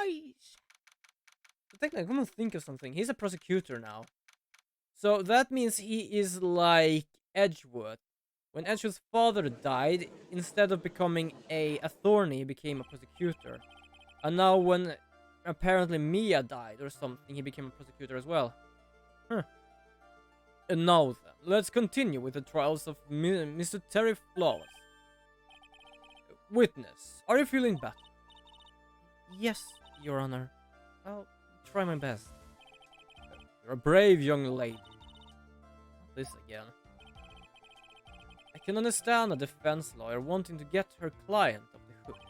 Nice! So technically, I'm gonna think of something. He's a prosecutor now. So that means he is like Edgewood. When Edgewood's father died, instead of becoming a attorney, he became a prosecutor. And now when apparently Mia died or something, he became a prosecutor as well. Huh. And now then, let's continue with the trials of Mr. Terry Flawless. Witness, are you feeling better? Yes, Your Honor. I'll try my best. You're a brave young lady. Not this again. I can understand a defense lawyer wanting to get her client off the hook.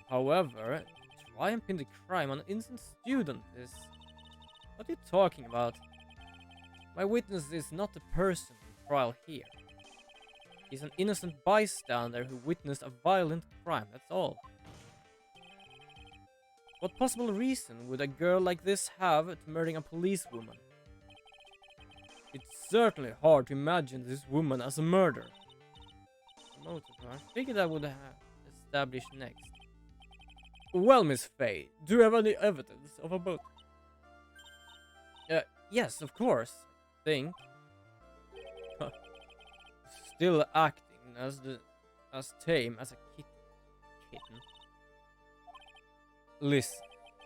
However, triumphing the crime on an innocent student is... What are you talking about? My witness is not the person in trial here. He's an innocent bystander who witnessed a violent crime, that's all. What possible reason would a girl like this have to murdering a policewoman? It's certainly hard to imagine this woman as a murderer. Motive, I figured I would have established next. Well, Miss Faye, do you have any evidence of a motive? Yes, of course. I think. Still acting as tame as a kitten. Listen,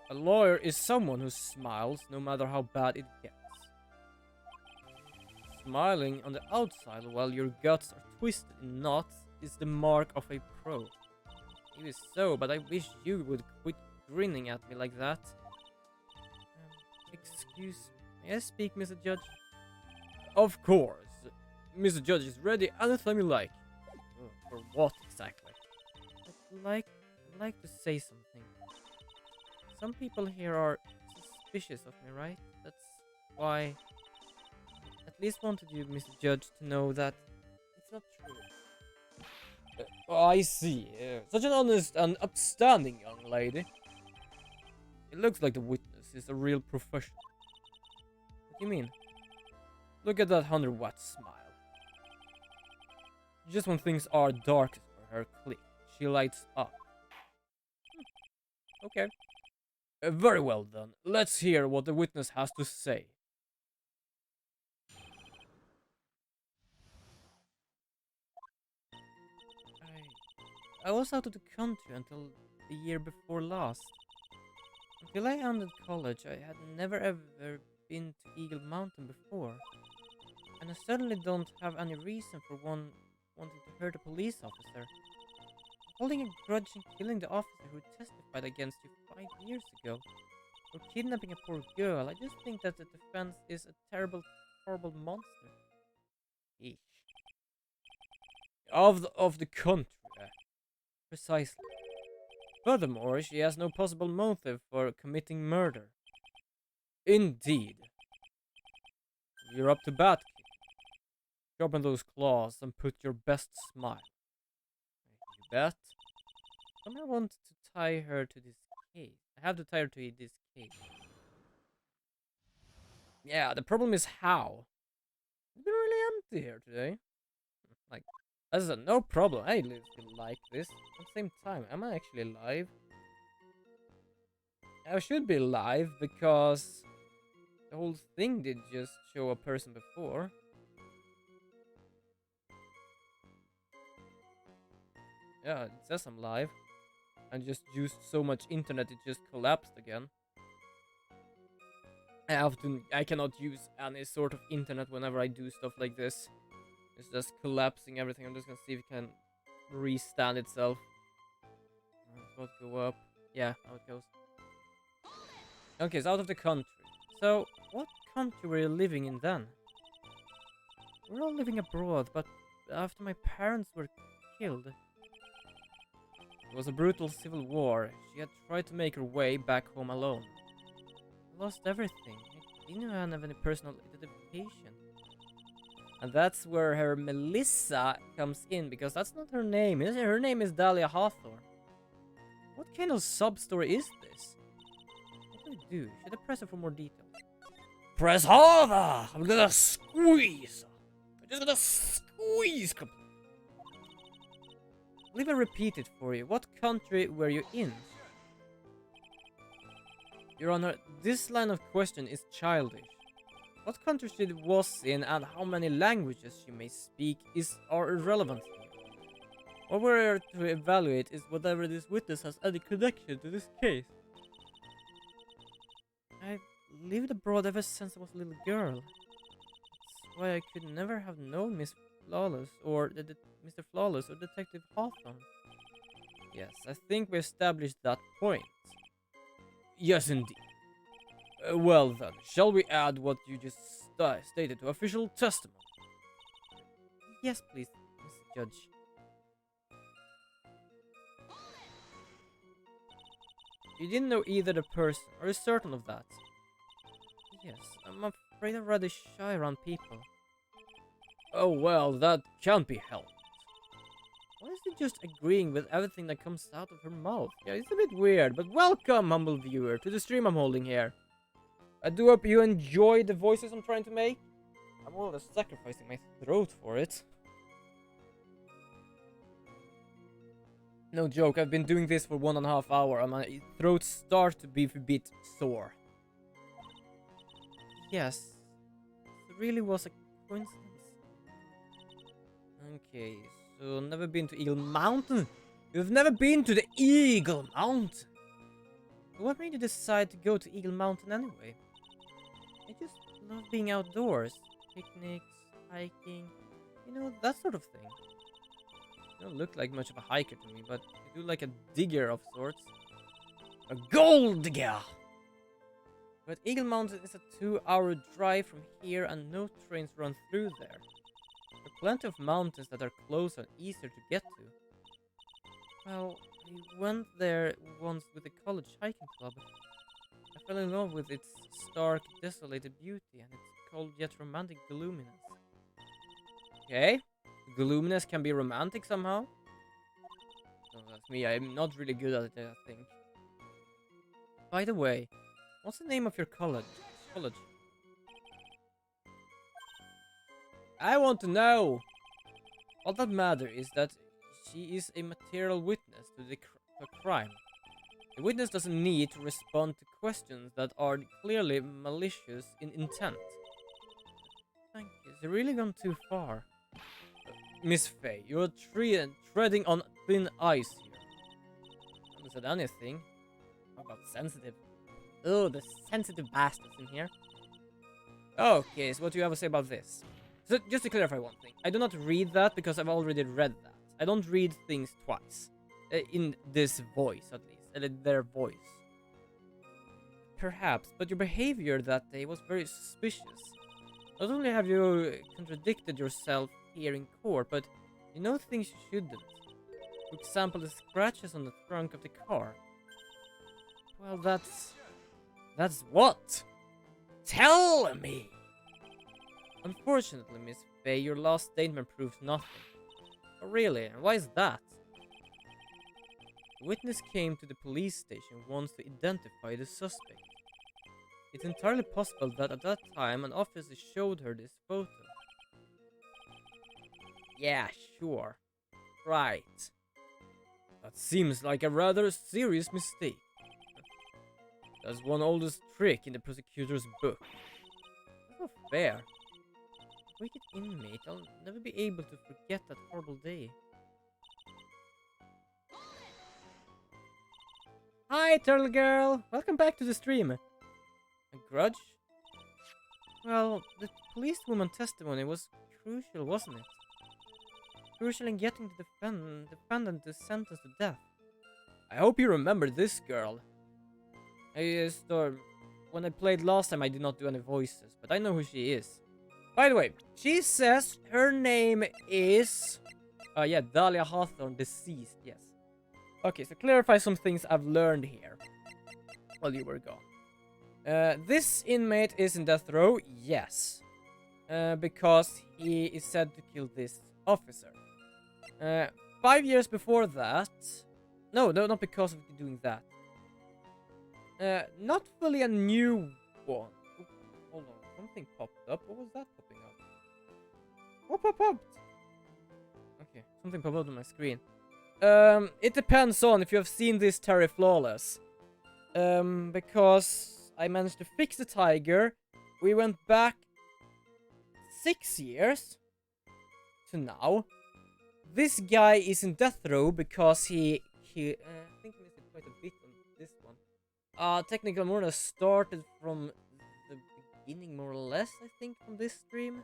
a lawyer is someone who smiles no matter how bad it gets. Smiling on the outside while your guts are twisted in knots is the mark of a pro. Maybe so, but I wish you would quit grinning at me like that. Excuse me, may I speak, Mr. Judge? Of course. Mr. Judge is ready anytime you like. For what exactly? I'd like to say something. Some people here are suspicious of me, right? That's why I at least wanted you, Mr. Judge, to know that it's not true. I see. Such an honest and upstanding young lady. It looks like the witness is a real professional. What do you mean? Look at that 100-watt smile. Just when things are darkest for her clique, she lights up. Okay. Very well then. Let's hear what the witness has to say. I was out of the country until the year before last. Until I ended college, I had never ever been to Eagle Mountain before. And I certainly don't have any reason for wanting to hurt a police officer. Holding a grudge and killing the officer who testified against you 5 years ago. Or kidnapping a poor girl, I just think that the defense is a terrible, horrible monster. Eesh. Of the country. Precisely. Furthermore, she has no possible motive for committing murder. Indeed. You're up to bat, kid. Sharpen those claws and put your best smile. You bet. Someone wants to tie her to this cage. I have to tie her to this cage. Yeah, the problem is how. It's been really empty here today. Like, as I said, no problem. I live like this. At the same time, am I actually alive? I should be alive because the whole thing did just show a person before. Yeah, it says I'm live. I just used so much internet it just collapsed again. I cannot use any sort of internet whenever I do stuff like this. It's just collapsing everything. I'm just gonna see if it can restand itself. Let's go up. Yeah, how it goes. Okay, it's out of the country. So, what country were you living in then? We're all living abroad, but after my parents were killed. It was a brutal civil war. She had tried to make her way back home alone. I lost everything. I didn't even have any personal identification. And that's where her Melissa comes in, because that's not her name. Her name is Dahlia Hawthorne. What kind of sub-story is this? What do I do? Should I press it for more details? Press harder! I'm gonna squeeze! I'm just gonna squeeze! I'll even repeat it for you. What country were you in? Your Honor, this line of question is childish. What country she was in and how many languages she may speak are irrelevant here. What we're to evaluate is whether this witness has any connection to this case. I've lived abroad ever since I was a little girl. That's why I could never have known Miss Flawless or Mr. Flawless or Detective Hawthorne. Yes, I think we established that point. Yes, indeed. Well then, shall we add what you just stated to official testimony? Yes, please, Mr. Judge. You didn't know either the person, are you certain of that? Yes, I'm afraid I'm rather shy around people. Oh well, that can't be helped. Why is she just agreeing with everything that comes out of her mouth? Yeah, it's a bit weird, but welcome, humble viewer, to the stream I'm holding here. I do hope you enjoy the voices I'm trying to make. I'm more or less sacrificing my throat for it. No joke, I've been doing this for 1.5 hours and my throat starts to be a bit sore. Yes, it really was a coincidence. Okay, so never been to Eagle Mountain? You've never been to the Eagle Mountain? What made you decide to go to Eagle Mountain anyway? I just love being outdoors. Picnics, hiking, you know, that sort of thing. You don't look like much of a hiker to me, but you do like a digger of sorts. A gold digger! But Eagle Mountain is a 2-hour drive from here and no trains run through there. There are plenty of mountains that are close and easier to get to. Well, I went there once with the college hiking club. I fell in love with its stark, desolated beauty and its cold yet romantic gloominess. Okay, gloominess can be romantic somehow. Oh, that's me, I'm not really good at it, I think. By the way, what's the name of your college? I want to know! All that matters is that she is a material witness to the crime. The witness doesn't need to respond to questions that are clearly malicious in intent. Thank you. It's really gone too far. Miss Faye, you're treading on thin ice here. I haven't said anything. How about sensitive? Oh, the sensitive bastards in here. Okay, so what do you have to say about this? So, just to clarify one thing. I do not read that because I've already read that. I don't read things twice. In this voice, at least. Their voice. Perhaps, but your behavior that day was very suspicious. Not only have you contradicted yourself here in court, but you know things you shouldn't. For example, the scratches on the trunk of the car. Well, that's what? Tell me! Unfortunately, Miss Faye, your last statement proves nothing. Oh, really? And why is that? The witness came to the police station once to identify the suspect. It's entirely possible that at that time an officer showed her this photo. Yeah, sure. Right. That seems like a rather serious mistake. That's one oldest trick in the prosecutor's book. That's not fair. Wicked inmate, I'll never be able to forget that horrible day. Hi, Turtle Girl! Welcome back to the stream. A grudge? Well, the policewoman testimony was crucial, wasn't it? Crucial in getting the defendant sentenced to death. I hope you remember this girl. When I played last time, I did not do any voices, but I know who she is. By the way, she says her name is... yeah, Dahlia Hawthorne, deceased, yes. Okay, so clarify some things I've learned here while you were gone. This inmate is in death row, yes. Because he is said to kill this officer. 5 years before that... No, not because of doing that. Not fully a new one. Ooh, hold on, something popped up. What was that popping up? What popped? Okay, something popped up on my screen. It depends on if you have seen this Terry Flawless. because I managed to fix the tiger. We went back 6 years to now. This guy is in death row because I think he missed it quite a bit on this one. Technical Murder started from the beginning, more or less, I think, from this stream.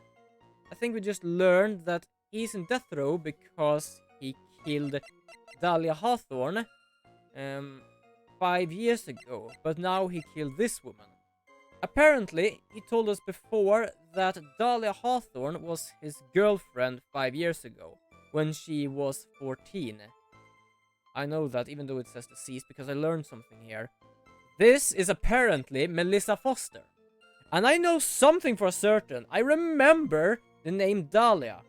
I think we just learned that he's in death row because he killed Dahlia Hawthorne 5 years ago, but now he killed this woman. Apparently, he told us before that Dahlia Hawthorne was his girlfriend 5 years ago, when she was 14. I know that, even though it says deceased, because I learned something here. This is apparently Melissa Foster. And I know something for certain. I remember the name Dahlia.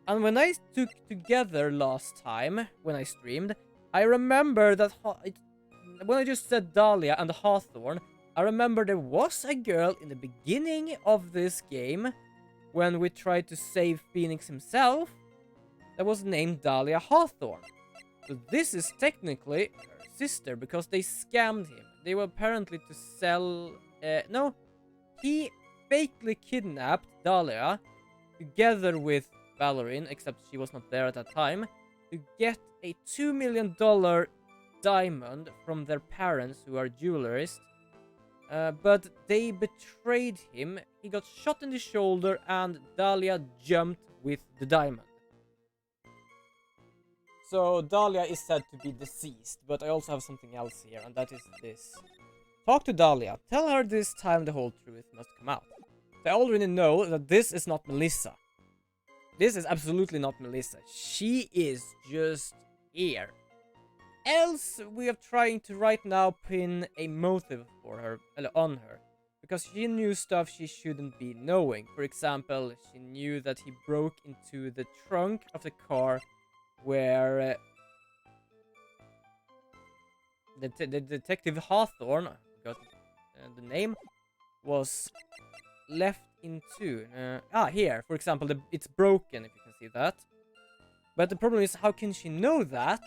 And when I took together last time, when I streamed, I remember that when I just said Dahlia and Hawthorne, I remember there was a girl in the beginning of this game, when we tried to save Phoenix himself, that was named Dahlia Hawthorne. So this is technically her sister, because they scammed him. They were apparently to sell... no, he fakely kidnapped Dahlia, together with Valorine, except she was not there at that time, to get a $2 million diamond from their parents, who are jewelerists. But they betrayed him. He got shot in the shoulder and Dahlia jumped with the diamond. So Dahlia is said to be deceased, but I also have something else here, and that is this. Talk to Dahlia. Tell her this time the whole truth must come out. I already know that this is not Melissa. This is absolutely not Melissa. She is just here. Else, we are trying to right now pin a motive for her, on her. Because she knew stuff she shouldn't be knowing. For example, she knew that he broke into the trunk of the car where the detective Hawthorne, I forgot the name, was left into. Here, for example, it's broken, if you can see that. But the problem is, how can she know that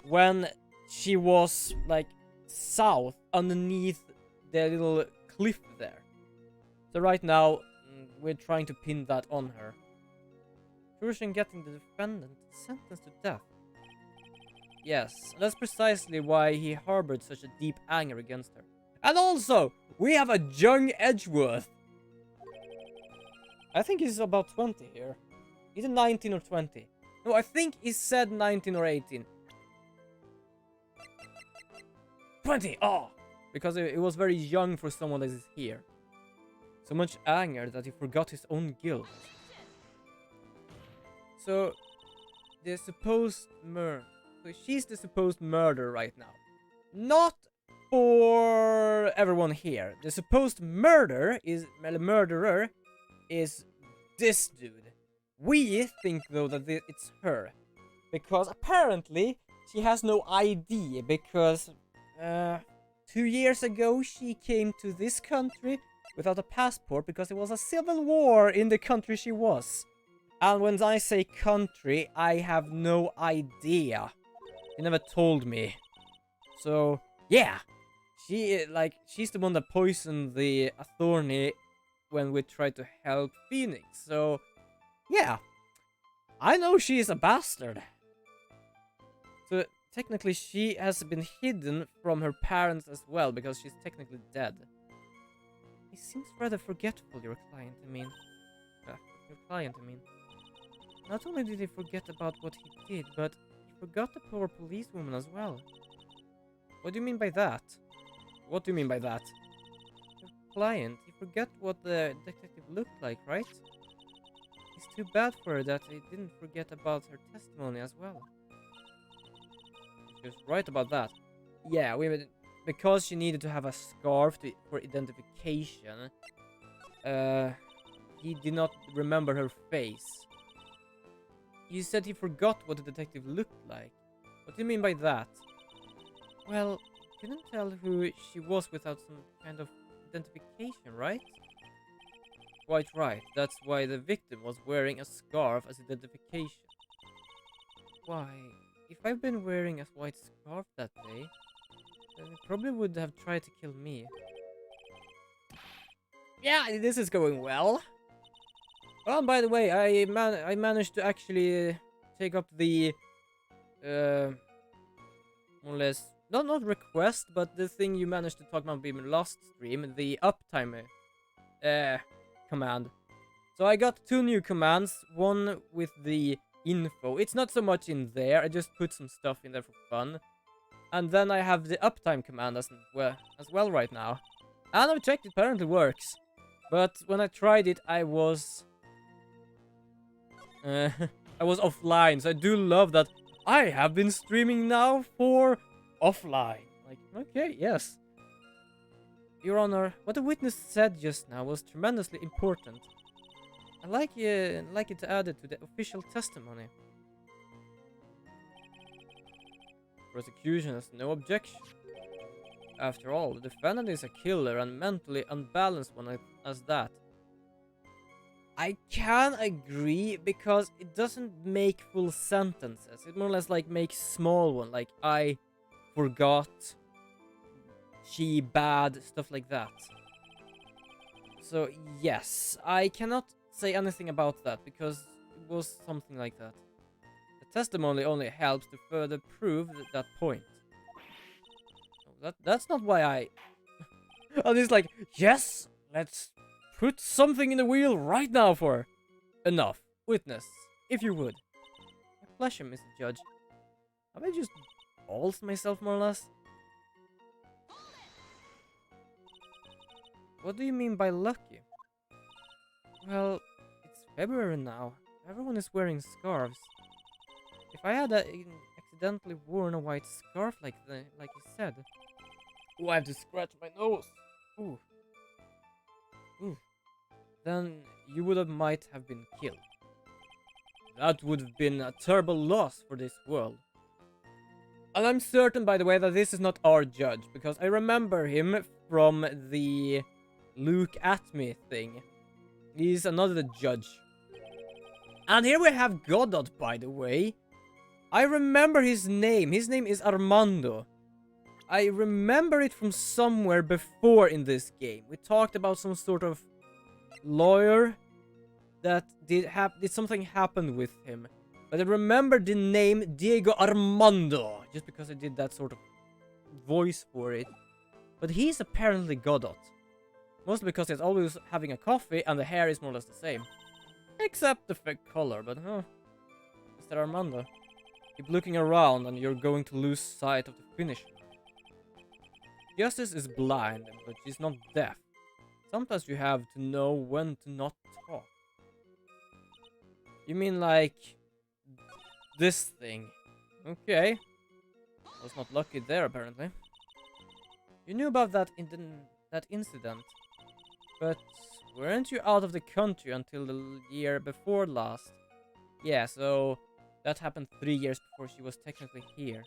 when she was, like, south, underneath the little cliff there? So right now, we're trying to pin that on her. Crucial in getting the defendant sentenced to death. Yes, that's precisely why he harbored such a deep anger against her. And also, we have a young Edgeworth. I think he's about 20 here. Either 19 or 20. No, I think he said 19 or 18. 20! Oh! Because it was very young for someone that is here. So much anger that he forgot his own guilt. So, the supposed murder. So she's the supposed murderer right now. Not for everyone here. The supposed murderer is this dude. We think though that it's her, because apparently she has no ID, because 2 years ago she came to this country without a passport because there was a civil war in the country she was. And when I say country, I have no idea. He never told me. So, yeah. She's the one that poisoned the attorney when we tried to help Phoenix. So, yeah. I know she is a bastard. So, technically she has been hidden from her parents as well, because she's technically dead. He seems rather forgetful, your client, I mean. Not only did he forget about what he did, but he forgot the poor policewoman as well. What do you mean by that? What do you mean by that? Your client, he forgot what the detective looked like, right? It's too bad for her that he didn't forget about her testimony as well. She was right about that. Yeah, because she needed to have a scarf for identification, he did not remember her face. You said he forgot what the detective looked like. What do you mean by that? Well, you couldn't tell who she was without some kind of identification, right? Quite right. That's why the victim was wearing a scarf as identification. Why, if I've been wearing a white scarf that day, He probably would have tried to kill me. Yeah, this is going well. Oh, and by the way, I managed to actually take up the more or less not request, but the thing you managed to talk about in last stream, the uptime command. So I got 2 new commands, one with the info. It's not so much in there, I just put some stuff in there for fun. And then I have the uptime command as well right now. And I've checked, it apparently works. But when I tried it, I was I was offline, so I do love that I have been streaming now for offline. Like, okay, yes. Your Honor, what the witness said just now was tremendously important. I like it added to the official testimony. Prosecution has no objection. After all, the defendant is a killer and mentally unbalanced one as that. I can agree because it doesn't make full sentences. It more or less like makes small one, like I forgot, she bad, stuff like that. So yes, I cannot say anything about that because it was something like that. The testimony only helps to further prove that point. That's not why I... And it's like, yes, let's put something in the wheel right now for her. Enough. Witness, if you would. My pleasure, Mr. Judge. Have I just balls myself more or less? What do you mean by lucky? Well, it's February now. Everyone is wearing scarves. If I had accidentally worn a white scarf like you said... Oh, I have to scratch my nose. Ooh. Ooh. Then you might have been killed. That would have been a terrible loss for this world. And I'm certain, by the way, that this is not our judge, because I remember him from the Look at Me thing. He's another judge. And here we have Godot, by the way. I remember his name. His name is Armando. I remember it from somewhere before in this game. We talked about some sort of lawyer that did something happen with him. But I remember the name Diego Armando, just because I did that sort of voice for it. But he's apparently Godot. Mostly because he's always having a coffee and the hair is more or less the same. Except the fake color, but huh. Mr. Armando, keep looking around and you're going to lose sight of the finish. Justice is blind, but she's not deaf. Sometimes you have to know when to not talk. You mean like... this thing? Okay. I was not lucky there, apparently. You knew about that incident. But weren't you out of the country until the year before last? Yeah, so... that happened 3 years before she was technically here.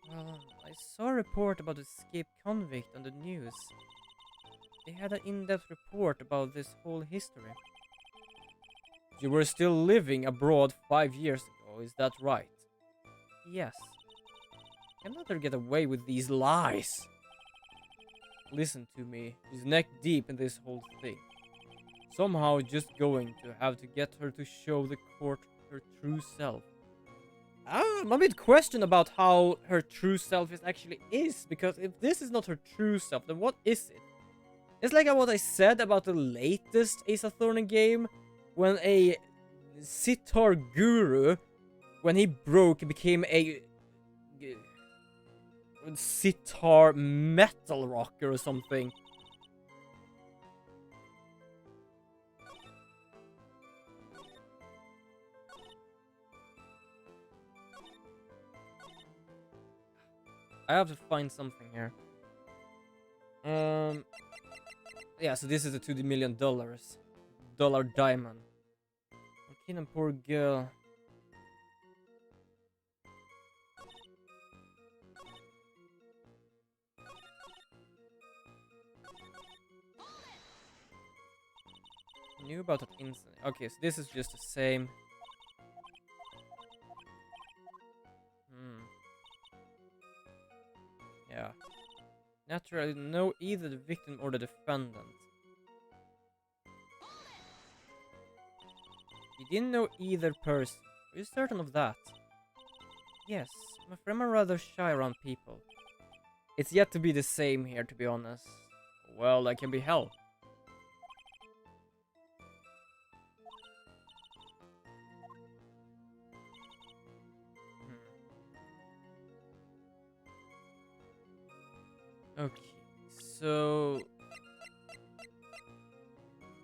Well, I saw a report about the escaped convict on the news. They had an in-depth report about this whole history. You were still living abroad 5 years ago, is that right? Yes. Can let her get away with these lies. Listen to me, she's neck deep in this whole thing. Somehow just going to have to get her to show the court her true self. I'm a bit questioned about how her true self actually is, because if this is not her true self, then what is it? It's like what I said about the latest Ace Attorney game, when a sitar guru, when he broke, became a sitar metal rocker or something. I have to find something here. Yeah, so this is the $2 million. Dollar diamond. Okay, and poor girl. Knew about that incident. Okay, so this is just the same. Yeah. Naturally, know either the victim or the defendant. You didn't know either person. Are you certain of that? Yes, I'm afraid I'm rather shy around people. It's yet to be the same here, to be honest. Well, that can be hell. Okay, so...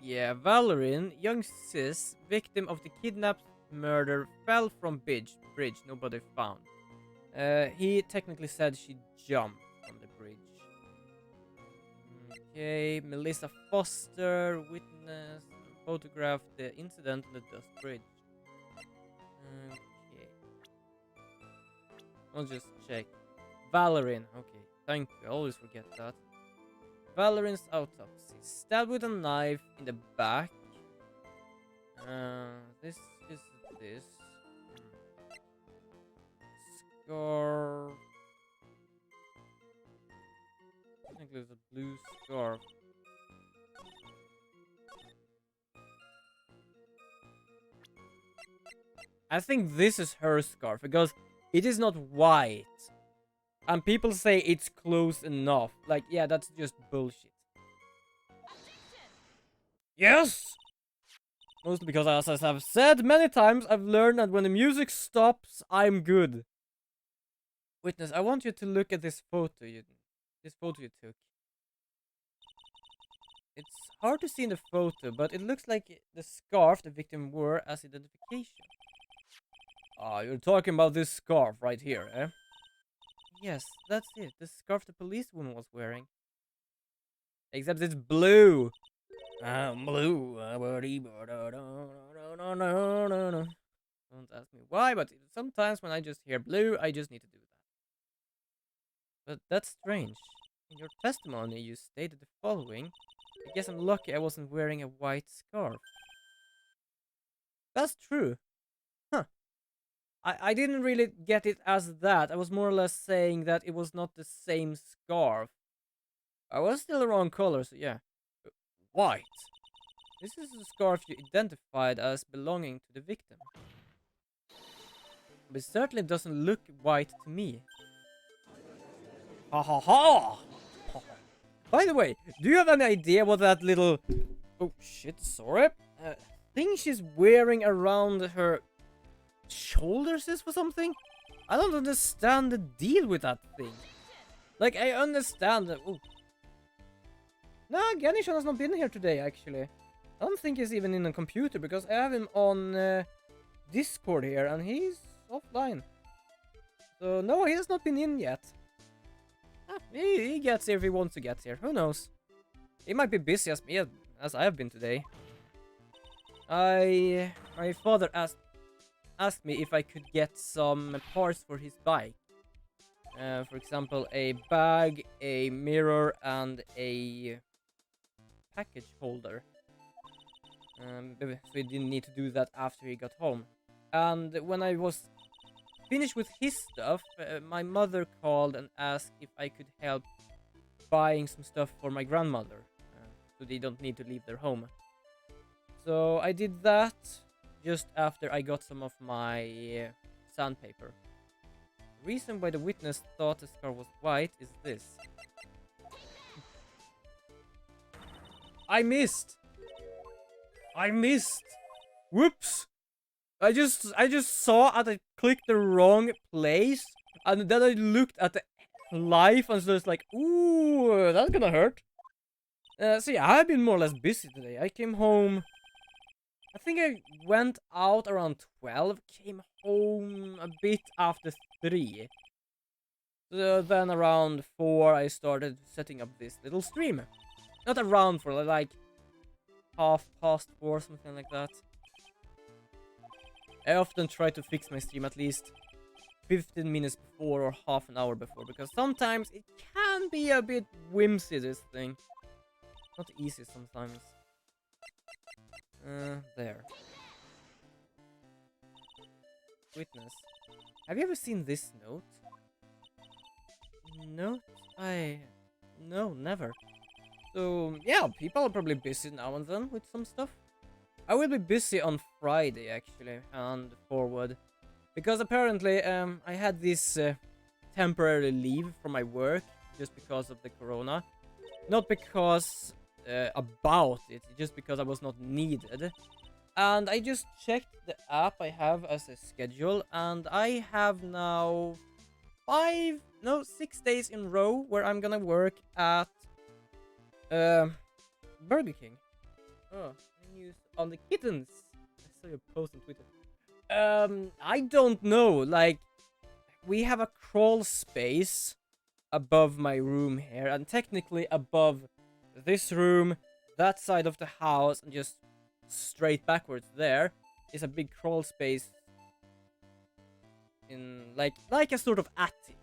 Yeah, Valorin, young sis, victim of the kidnapped murder, fell from bridge, nobody found. He technically said she jumped from the bridge. Okay, Melissa Foster, witnessed and photographed the incident on the Dust Bridge. Okay. I'll just check. Valorin, okay, thank you, I always forget that. Valorin's autopsy. Stabbed with a knife in the back. This is this. Scarf. I think there's a blue scarf. I think this is her scarf because it is not white. And people say it's close enough. Like, yeah, that's just bullshit. Yes! Mostly because, as I've said many times, I've learned that when the music stops, I'm good. Witness, I want you to look at this photo you took. It's hard to see in the photo, but it looks like the scarf the victim wore as identification. Ah, you're talking about this scarf right here, eh? Yes, that's it. The scarf the policewoman was wearing. Except it's blue. I'm blue. Don't ask me why, but sometimes when I just hear blue, I just need to do that. But that's strange. In your testimony, you stated the following. I guess I'm lucky I wasn't wearing a white scarf. That's true. Huh. I didn't really get it as that. I was more or less saying that it was not the same scarf. I was still the wrong color, so yeah. White. This is the scarf you identified as belonging to the victim. But it certainly doesn't look white to me. Ha ha ha! By the way, do you have any idea what that little... Oh shit, sorry. Thing she's wearing around her shoulders is for something? I don't understand the deal with that thing. Like, I understand that... Oh. No, Ganeshan has not been here today, actually. I don't think he's even in a computer, because I have him on Discord here, and he's offline. So, no, he has not been in yet. He gets here if he wants to get here. Who knows? He might be busy as me, as I have been today. My father asked me if I could get some parts for his bike. For example, a bag, a mirror, and a package holder. So he didn't need to do that after he got home. And when I was finished with his stuff, my mother called and asked if I could help buying some stuff for my grandmother, so they don't need to leave their home. So I did that just after I got some of my sandpaper. The reason why the witness thought the scar was white is this. I missed! Whoops! I just saw that I clicked the wrong place, and then I looked at the life and so it's like, ooh, that's gonna hurt. So yeah, I've been more or less busy today. I came home, I think I went out around 12, came home a bit after 3. So then around 4 I started setting up this little stream. Not around 4, like 4:30, something like that. I often try to fix my stream at least 15 minutes before or half an hour before, because sometimes it can be a bit whimsy, this thing. Not easy sometimes. There. Witness. Have you ever seen this note? Note? No, never. So, yeah, people are probably busy now and then with some stuff. I will be busy on Friday, actually, and forward. Because apparently, I had this temporary leave from my work just because of the corona. Not because about it, just because I was not needed. And I just checked the app I have as a schedule, and I have now 6 days in a row where I'm gonna work at uh, Burger King. Oh, news on the kittens. I saw your post on Twitter. I don't know. Like, we have a crawl space above my room here, and technically above this room, that side of the house, and just straight backwards there is a big crawl space in like a sort of attic.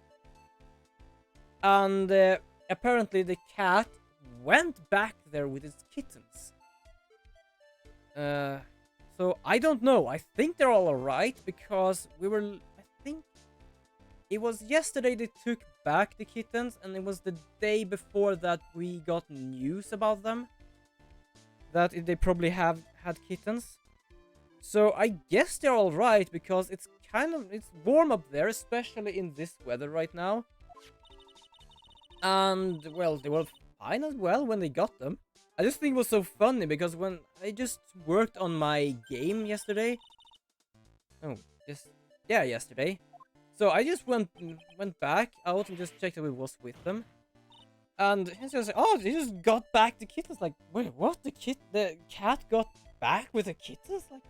And apparently the cat went back there with its kittens. So I don't know. I think they're all alright because I think it was yesterday they took back the kittens, and it was the day before that we got news about them. That they probably have had kittens. So I guess they're alright because it's warm up there, especially in this weather right now. And, well, they were fine as well when they got them. I just think it was so funny because when I just worked on my game yesterday. Yesterday. So I just went back out and just checked if it was with them. And he just, oh, they just got back the kittens. Like, wait, what? The cat got back with the kittens? Like,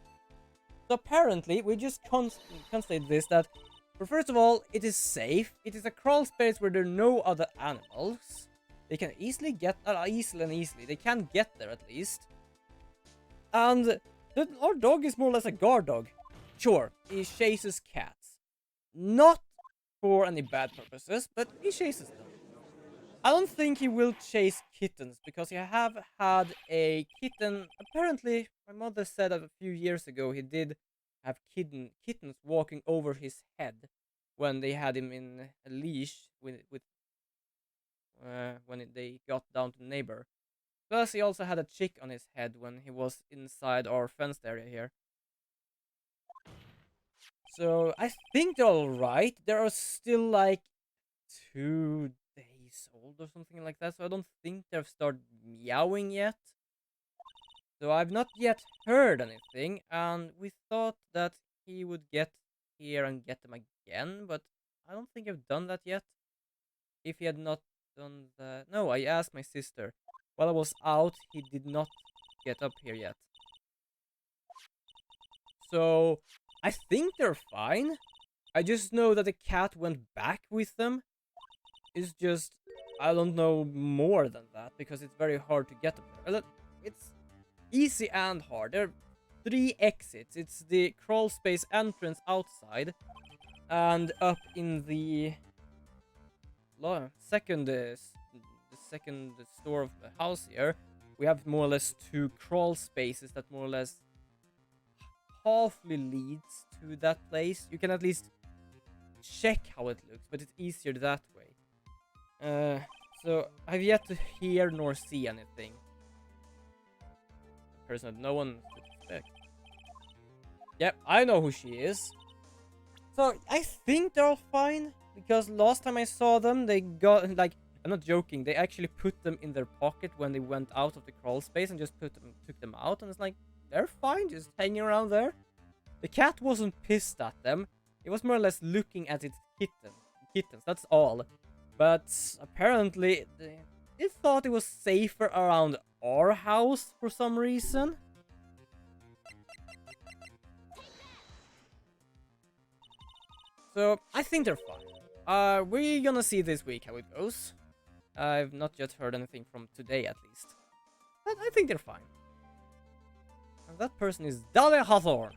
so apparently we just constated this, that, first of all, it is safe. It is a crawl space where there are no other animals. They can easily get, easily. They can get there at least. And our dog is more or less a guard dog. Sure, he chases cats. Not for any bad purposes, but he chases them. I don't think he will chase kittens, because he have had a kitten. Apparently, my mother said that a few years ago he did have kittens walking over his head when they had him in a leash when they got down to the neighbor. Plus, he also had a chick on his head when he was inside our fenced area here. So I think they're alright. They are still like 2 days old or something like that, so I don't think they've started meowing yet. So I've not yet heard anything, and we thought that he would get here and get them again, but I don't think I've done that yet. If he had not done that... No, I asked my sister. While I was out, he did not get up here yet. So I think they're fine. I just know that the cat went back with them. It's just, I don't know more than that, because it's very hard to get up there. It's easy and hard. There are 3 exits. It's the crawl space entrance outside, and up in the second store of the house here, we have more or less 2 crawl spaces that more or less halfly leads to that place. You can at least check how it looks, but it's easier that way. So I've yet to hear nor see anything. A person that no one would expect. Yep, I know who she is. So I think they're all fine, because last time I saw them, they got, like, I'm not joking, they actually put them in their pocket when they went out of the crawl space and just took them out, and it's like, they're fine, just hanging around there. The cat wasn't pissed at them. It was more or less looking at its kittens, that's all. But apparently, it thought it was safer around our house for some reason. So, I think they're fine. We're gonna see this week how it goes. I've not yet heard anything from today, at least. But I think they're fine. And that person is Dahlia Hawthorne.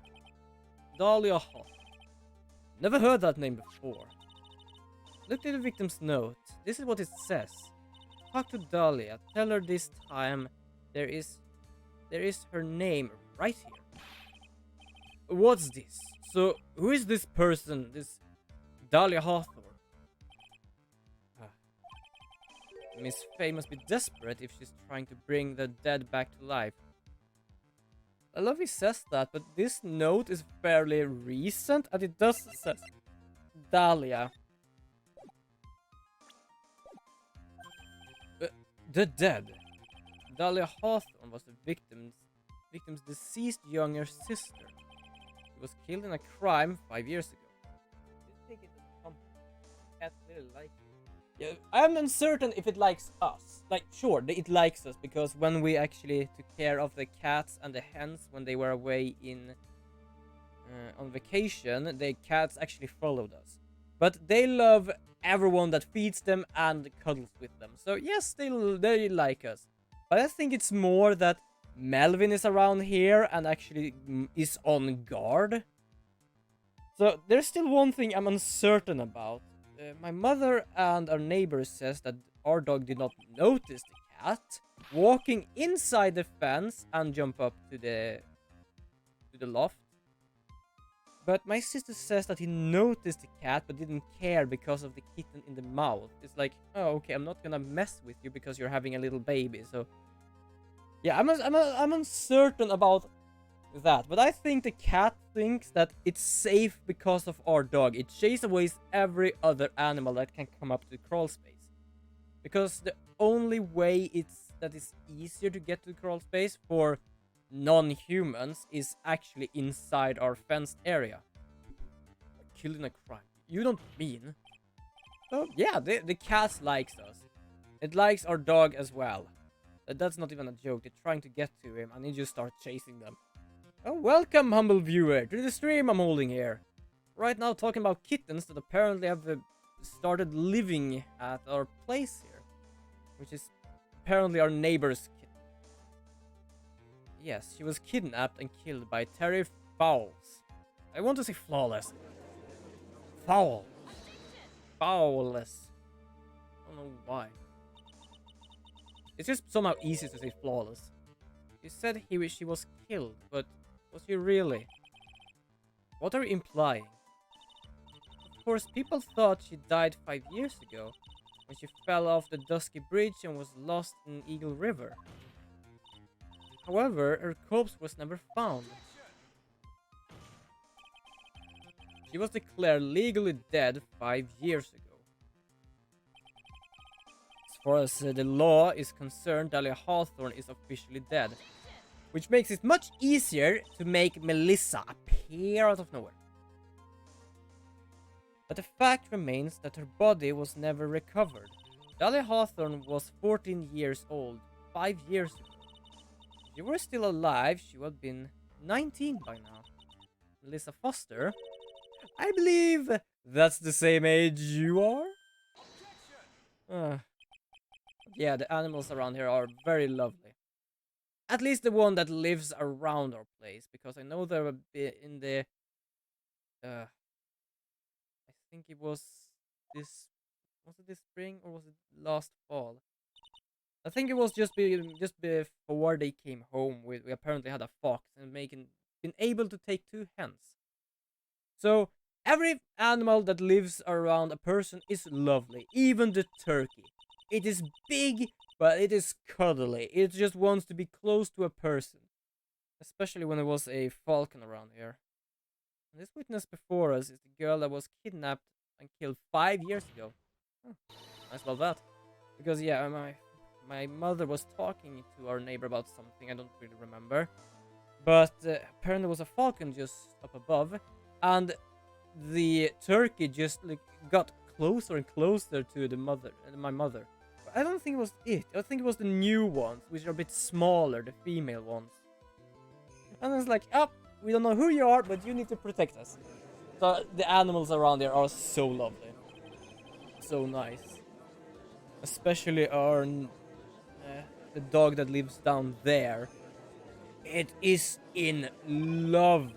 Dahlia Hawthorne. Never heard that name before. Look at the victim's note. This is what it says. Talk to Dahlia. Tell her this time there is her name right here. What's this? So, who is this person? This Dahlia Hawthorne? Miss Faye must be desperate if she's trying to bring the dead back to life. I love he says that, but this note is fairly recent, and it does say Dahlia. The dead. Dahlia Hawthorne was the victim's deceased younger sister. She was killed in a crime 5 years ago. This ticket is come. Cat really like it. Yeah, I'm uncertain if it likes us. Like, sure, it likes us because when we actually took care of the cats and the hens when they were away in on vacation, the cats actually followed us. But they love everyone that feeds them and cuddles with them. So yes, they like us. But I think it's more that Melvin is around here and actually is on guard. So there's still one thing I'm uncertain about. My mother and our neighbor says that our dog did not notice the cat walking inside the fence and jump up to the loft. But my sister says that he noticed the cat but didn't care because of the kitten in the mouth. It's like, oh, okay, I'm not gonna mess with you because you're having a little baby. So yeah, I'm uncertain about that. But I think the cat thinks that it's safe because of our dog. It chases away every other animal that can come up to the crawl space. Because the only way that it's easier to get to the crawl space for non-humans is actually inside our fenced area. Killing a crime. You don't mean? So yeah, the cat likes us. It likes our dog as well. That's not even a joke. They're trying to get to him and he just starts chasing them. Oh, welcome, humble viewer, to the stream I'm holding here. Right now talking about kittens that apparently have started living at our place here. Which is apparently our neighbor's kitten. Yes, she was kidnapped and killed by Terry Fowles. I want to say flawless. Foul. Fowless. I don't know why. It's just somehow easy to say flawless. You said she was killed, but was she really? What are you implying? Of course, people thought she died 5 years ago, when she fell off the Dusky Bridge and was lost in Eagle River. However, her corpse was never found. She was declared legally dead 5 years ago. As far as the law is concerned, Dahlia Hawthorne is officially dead. Which makes it much easier to make Melissa appear out of nowhere. But the fact remains that her body was never recovered. Dahlia Hawthorne was 14 years old 5 years ago. If she were still alive, she would have been 19 by now. Melissa Foster? I believe that's the same age you are? Yeah, the animals around here are very lovely. At least the one that lives around our place, because I know they're a bit in the... I think it was this... Was it this spring or was it last fall? I think it was just before they came home. We apparently had a fox and been able to take 2 hens. So every animal that lives around a person is lovely, even the turkey. It is big, but it is cuddly. It just wants to be close to a person. Especially when there was a falcon around here. And this witness before us is the girl that was kidnapped and killed 5 years ago. Oh, nice about that. Because yeah, my mother was talking to our neighbor about something, I don't really remember. But apparently there was a falcon just up above. And the turkey just got closer and closer to my mother. But I don't think it was it. I think it was the new ones, which are a bit smaller, the female ones. And it's like, oh, we don't know who you are, but you need to protect us. So the animals around there are so lovely. So nice. Especially the dog that lives down there. It is in love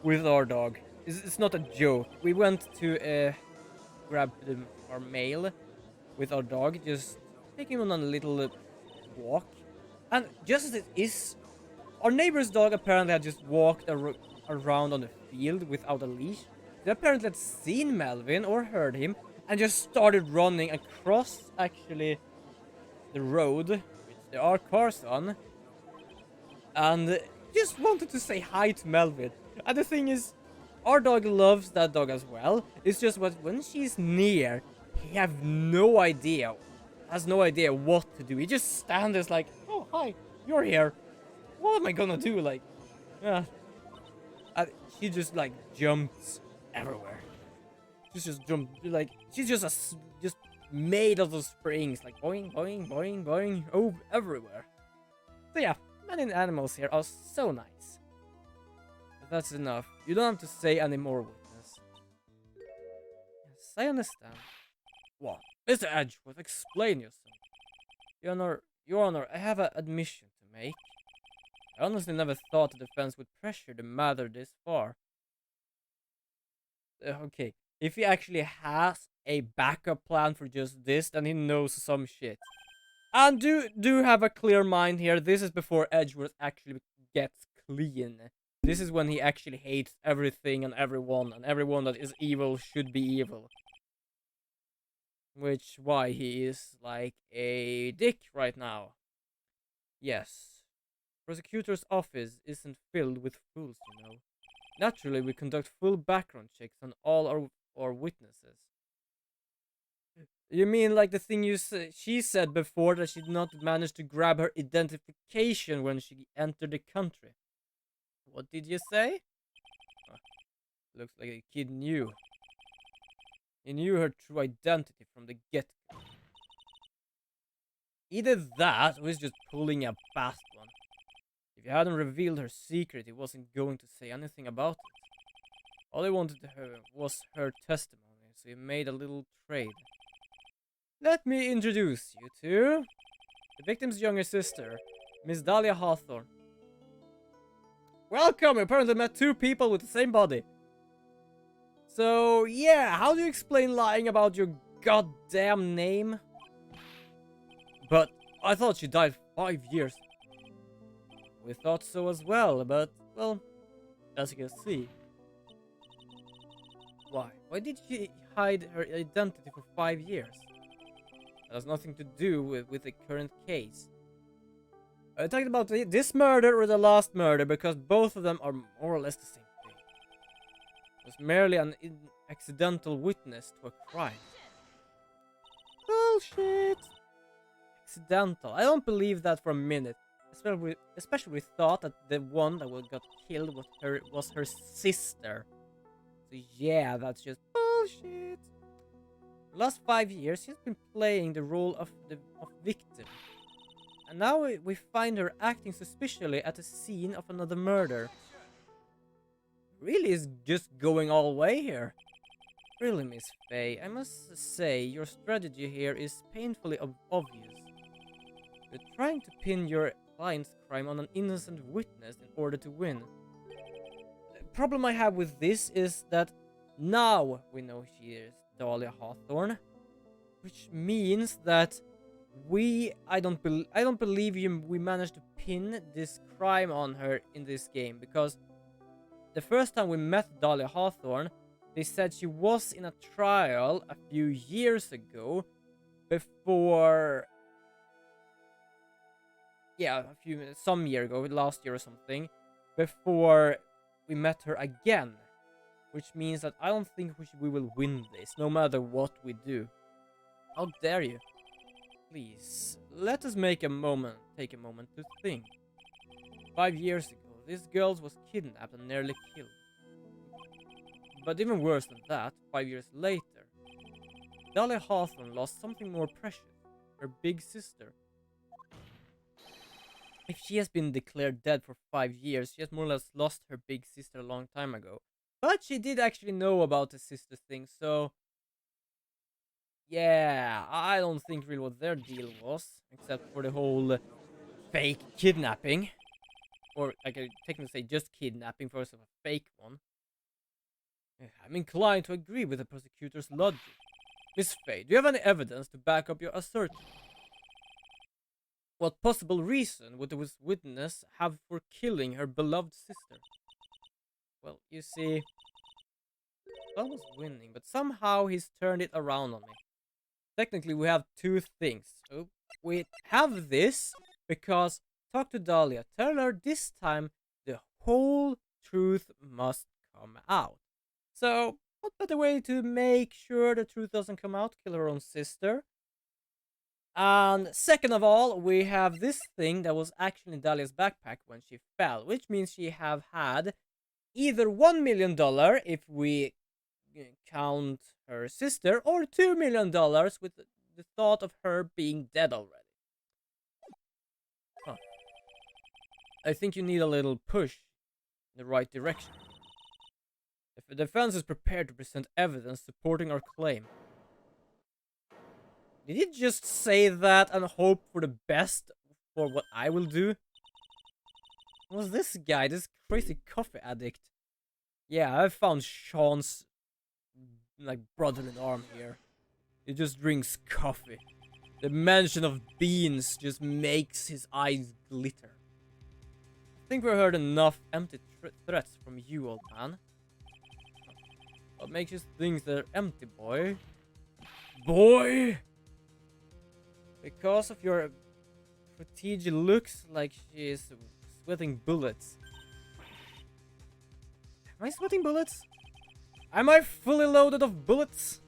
with our dog. It's not a joke. We went to grab our mail with our dog, just taking him on a little walk. And just as it is, our neighbor's dog apparently had just walked around on the field without a leash. They apparently had seen Melvin or heard him and just started running across, actually, the road, which there are cars on, and just wanted to say hi to Melvin. And the thing is, our dog loves that dog as well. It's just what when she's near, he has no idea what to do. He just stands there like, oh hi, you're here. What am I gonna do? Like, yeah. And she just like jumps everywhere. She's just jumped like she's just made of those springs, like boing, boing, boing, boing, oh everywhere. So yeah, many animals here are so nice. But that's enough. You don't have to say any more, witness. Yes, I understand. What? Mr. Edgeworth, explain yourself. Your Honor, I have an admission to make. I honestly never thought the defense would pressure the matter this far. Okay, if he actually has a backup plan for just this, then he knows some shit. And do have a clear mind here. This is before Edgeworth actually gets clean. This is when he actually hates everything and everyone that is evil should be evil. Which why he is like a dick right now. Yes. Prosecutor's office isn't filled with fools, you know. Naturally, we conduct full background checks on all our witnesses. You mean like the thing she said before that she did not manage to grab her identification when she entered the country? What did you say? Huh, looks like a kid knew. He knew her true identity from the get-go. Either that or he's just pulling a fast one. If he hadn't revealed her secret, he wasn't going to say anything about it. All he wanted was her testimony, so he made a little trade. Let me introduce you to the victim's younger sister, Miss Dahlia Hawthorne. Welcome! You apparently met two people with the same body. So, yeah, how do you explain lying about your goddamn name? But I thought she died 5 years. We thought so as well, but, well, as you can see. Why? Why did she hide her identity for 5 years? That has nothing to do with the current case. Are you talking about this murder or the last murder? Because both of them are more or less the same thing. It was merely an accidental witness to a crime. Bullshit! Accidental. I don't believe that for a minute. Especially we thought that the one that got killed was her sister. So yeah, that's just bullshit. The last 5 years, she's been playing the role of victim. And now we find her acting suspiciously at the scene of another murder. Really is just going all the way here. Really, Miss Faye, I must say your strategy here is painfully obvious. You're trying to pin your client's crime on an innocent witness in order to win. The problem I have with this is that now we know she is Dahlia Hawthorne, which means that I don't believe we managed to pin this crime on her in this game, because the first time we met Dahlia Hawthorne, they said she was in a trial a few years ago before, yeah, some year ago, last year or something, before we met her again, which means that I don't think we will win this, no matter what we do. How dare you? Please, let us take a moment to think. 5 years ago, this girl was kidnapped and nearly killed. But even worse than that, 5 years later, Dahlia Hawthorne lost something more precious, her big sister. If she has been declared dead for 5 years, she has more or less lost her big sister a long time ago. But she did actually know about the sister thing, so yeah, I don't think really what their deal was, except for the whole fake kidnapping. Or, like, I technically say just kidnapping versus a fake one. I'm inclined to agree with the prosecutor's logic. Miss Faye, do you have any evidence to back up your assertion? What possible reason would this witness have for killing her beloved sister? Well, you see, I was winning, but somehow he's turned it around on me. Technically, we have two things. Oh, we have this because talk to Dahlia. Tell her this time the whole truth must come out. So, what better way to make sure the truth doesn't come out? Kill her own sister. And second of all, we have this thing that was actually in Dahlia's backpack when she fell, which means she have had either $1 million if we count her sister, or $2 million with the thought of her being dead already. Huh. I think you need a little push in the right direction. If the defense is prepared to present evidence supporting our claim. Did he just say that and hope for the best for what I will do? What's this guy? This crazy coffee addict. Yeah, I found Sean's like brother-in-arm here. He just drinks coffee. The mention of beans just makes his eyes glitter. I think we heard enough empty threats from you, old man. What makes you think they're empty, boy? Boy! Because of your strategy looks like she is sweating bullets. Am I sweating bullets? Am I fully loaded of bullets?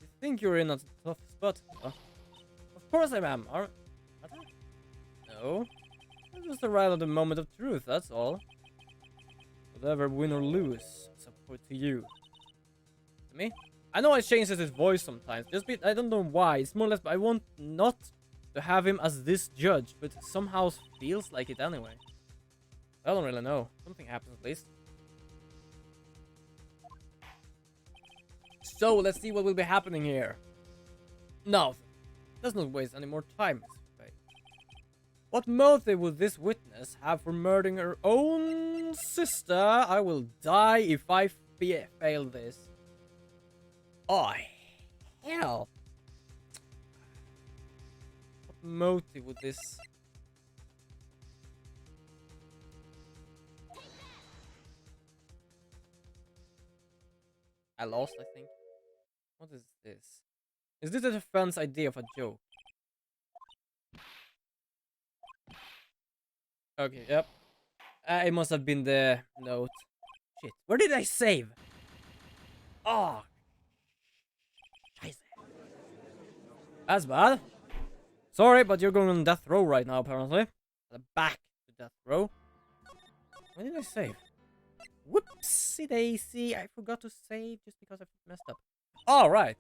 You think you're in a tough spot? Of course I am. No. It was the right of the moment of truth, that's all. Whatever, win or lose, it's up to you. To me? I know I changes his voice sometimes, I don't know why. It's more or less, I want not to have him as this judge, but somehow feels like it anyway. I don't really know. Something happens at least. So, let's see what will be happening here. No, let's not waste any more time, Mr. Fay. What motive would this witness have for murdering her own sister? I will die if I fail this. Oh, hell. What motive would this... I lost, I think. What is this? Is this a defense idea of a joke? Okay, yep. It must have been the note. Shit, where did I save? Oh, that's bad. Sorry, but you're going on death row right now, apparently. Back to death row. Where did I save? Whoopsie daisy, I forgot to save just because I messed up. Alright.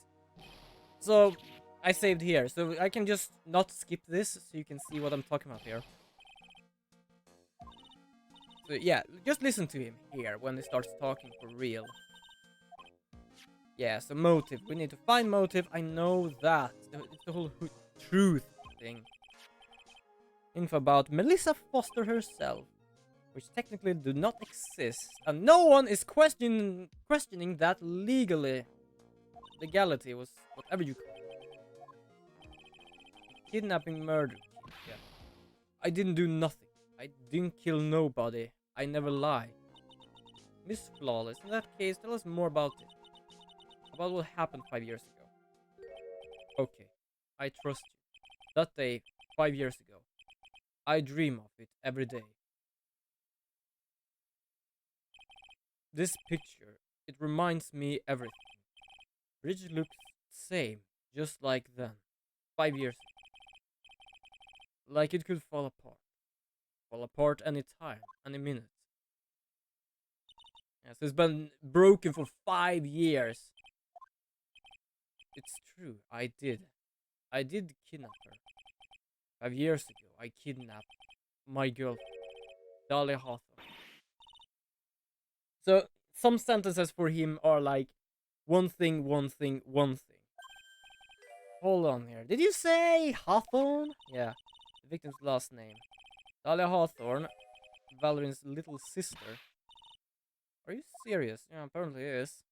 So, I saved here. So, I can just not skip this so you can see what I'm talking about here. So, yeah, just listen to him here when he starts talking for real. Yeah, so motive. We need to find motive. I know that. It's the whole truth thing. Info about Melissa Foster herself, which technically do not exist, and no one is questioning that legality was whatever you call it. Kidnapping, murder. Yeah. I didn't do nothing. I didn't kill nobody. I never lie. Miss Flawless, in that case, tell us more about it. About what happened 5 years ago. Okay, I trust you. That day, 5 years ago, I dream of it every day. This picture, it reminds me everything. Bridge looks the same, just like then. 5 years ago. Like it could fall apart. Fall apart any time, any minute. Yes, it's been broken for 5 years. It's true, I did. I did kidnap her. 5 years ago, I kidnapped my girlfriend, Dahlia Hawthorne. So, some sentences for him are like, one thing, one thing, one thing. Hold on here. Did you say Hawthorne? Yeah, the victim's last name. Dahlia Hawthorne, Valerine's little sister. Are you serious? Yeah, apparently it is.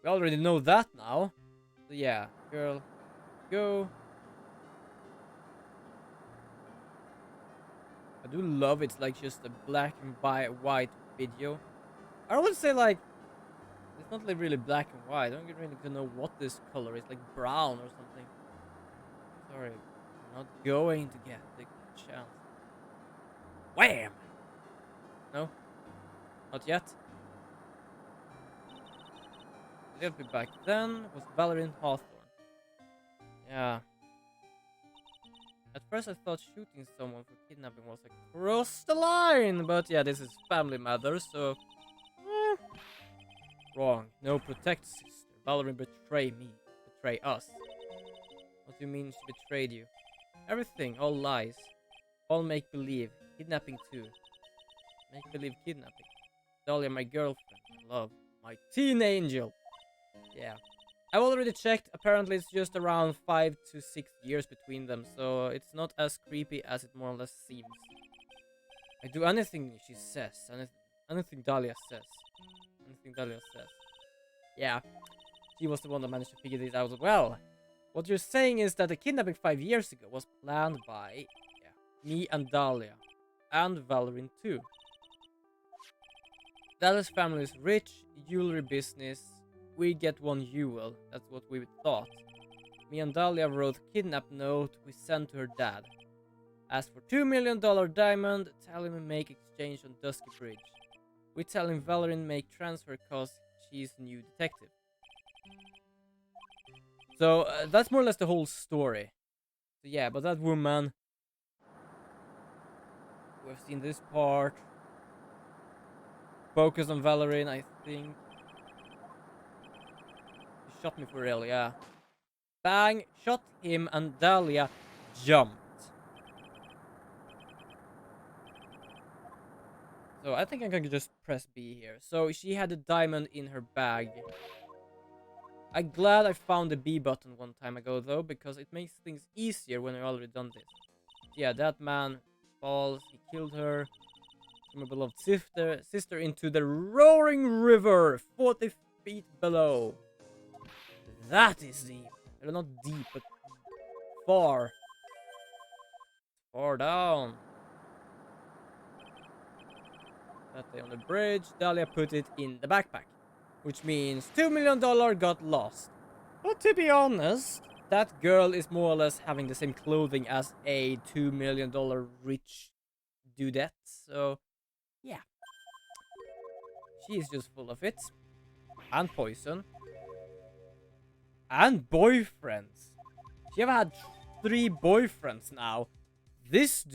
We already know that now. So yeah, girl, go. I do love it's like just a black and white video. I would say like, it's not like really black and white. I don't really know what this color is, like brown or something. So sorry. You're not going to get the chance. Wham! No? Not yet? A little bit back then was Valerian Hawthorne. Yeah. At first I thought shooting someone for kidnapping was like cross the line, but yeah, this is family matters, so wrong. No, protect sister. Valerian betrayed me. Betray us. What do you mean she betrayed you? Everything, all lies. All make-believe. Kidnapping too. Make-believe kidnapping. Dahlia, my girlfriend. My love. My teen angel. Yeah. I've already checked. Apparently it's just around 5 to 6 years between them, so it's not as creepy as it more or less seems. I do anything she says. Anything Dahlia says. Anything Dahlia says. Yeah. She was the one that managed to figure this out as well. What you're saying is that the kidnapping 5 years ago was planned by me and Dahlia. And Valerian too. Dahlia's family is rich, jewelry business. We get one jewel. That's what we thought. Me and Dahlia wrote kidnap note we sent to her dad. Asked for $2 million diamond. Tell him make exchange on Dusky Bridge. We tell him Valerian make transfer cause she's new detective. So that's more or less the whole story. So yeah, but that woman. We've seen this part. Focus on Valerian, I think. He shot me for real, yeah. Bang! Shot him and Dahlia jumped. So I think I can just press B here. So she had a diamond in her bag. I'm glad I found the B button one time ago though, because it makes things easier when I've already done this. Yeah, that man falls, he killed her. My beloved sister into the roaring river 40 feet below. That is deep. Well, not deep, but far. Far down. That day on the bridge, Dahlia put it in the backpack. Which means $2 million got lost. But to be honest, that girl is more or less having the same clothing as a $2 million rich dudette. So, yeah. She is just full of it. And poison. And boyfriends. She have had 3 boyfriends now. This